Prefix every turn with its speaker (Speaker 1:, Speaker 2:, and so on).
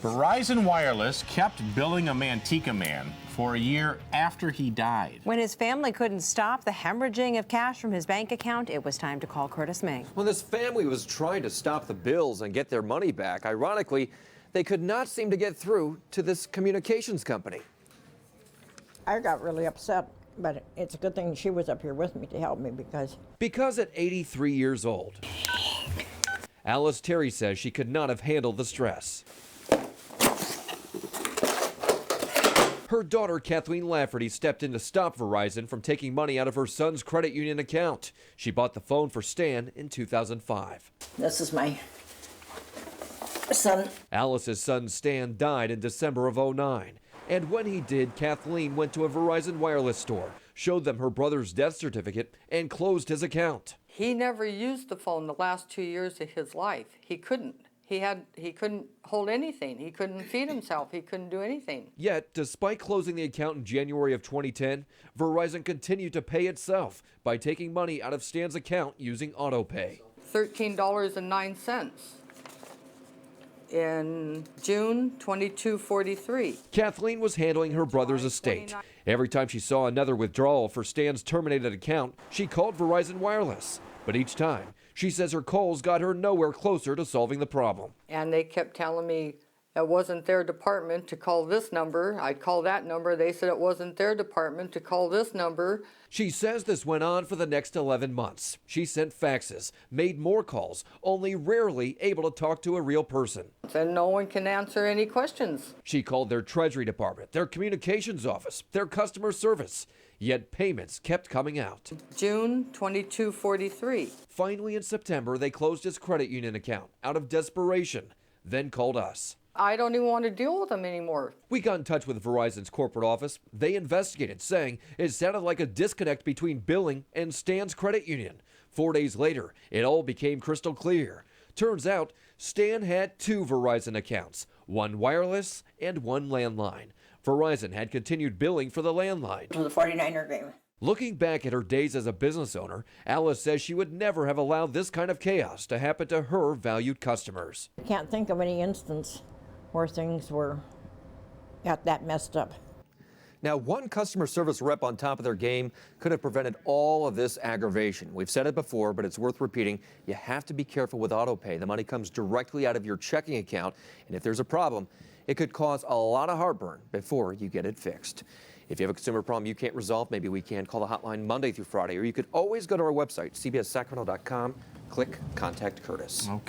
Speaker 1: Verizon Wireless kept billing a Manteca man for a year after he died.
Speaker 2: When his family couldn't stop the hemorrhaging of cash from his bank account, it was time to call Kurtis.
Speaker 3: When this family was trying to stop the bills and get their money back, ironically, they could not seem to get through to this communications company.
Speaker 4: I got really upset, but it's a good thing she was up here with me to help me
Speaker 3: Because at 83 years old, Alice Terry says she could not have handled the stress. Her daughter, Kathleen Lafferty, stepped in to stop Verizon from taking money out of her son's credit union account. She bought the phone for Stan in 2005.
Speaker 4: This is my son.
Speaker 3: Alice's son, Stan, died in December of '09. And when he did, Kathleen went to a Verizon wireless store, showed them her brother's death certificate, and closed his account.
Speaker 5: He never used the phone the last 2 years of his life. He couldn't. He couldn't hold anything. He couldn't feed himself. He couldn't do anything.
Speaker 3: Yet, despite closing the account in January of 2010, Verizon continued to pay itself by taking money out of Stan's account using autopay.
Speaker 5: $13.09 in June 2243.
Speaker 3: Kathleen was handling her brother's estate. Every time she saw another withdrawal for Stan's terminated account, she called Verizon Wireless. But each time, she says her calls got her nowhere closer to solving the problem.
Speaker 5: And they kept telling me it wasn't their department to call this number. I'd call that number. They said it wasn't their department to call this number.
Speaker 3: She says this went on for the next 11 months. She sent faxes, made more calls, only rarely able to talk to a real person.
Speaker 5: And no one can answer any questions.
Speaker 3: She called their Treasury Department, their communications office, their customer service. Yet payments kept coming out.
Speaker 5: June 2243.
Speaker 3: Finally, in September, they closed his credit union account out of desperation, then called us.
Speaker 5: I don't even want to deal with them anymore.
Speaker 3: We got in touch with Verizon's corporate office. They investigated, saying it sounded like a disconnect between billing and Stan's credit union. 4 days later, it all became crystal clear. Turns out, Stan had two Verizon accounts, one wireless and one landline. Verizon had continued billing for the landline.
Speaker 4: To the 49er game.
Speaker 3: Looking back at her days as a business owner, Alice says she would never have allowed this kind of chaos to happen to her valued customers.
Speaker 4: I can't think of any instance where things got that messed up.
Speaker 3: Now, one customer service rep on top of their game could have prevented all of this aggravation. We've said it before, but it's worth repeating. You have to be careful with autopay. The money comes directly out of your checking account, and if there's a problem, it could cause a lot of heartburn before you get it fixed. If you have a consumer problem you can't resolve, maybe we can call the hotline Monday through Friday, or you could always go to our website, cbssacramento.com, click Contact Kurtis.
Speaker 1: Okay.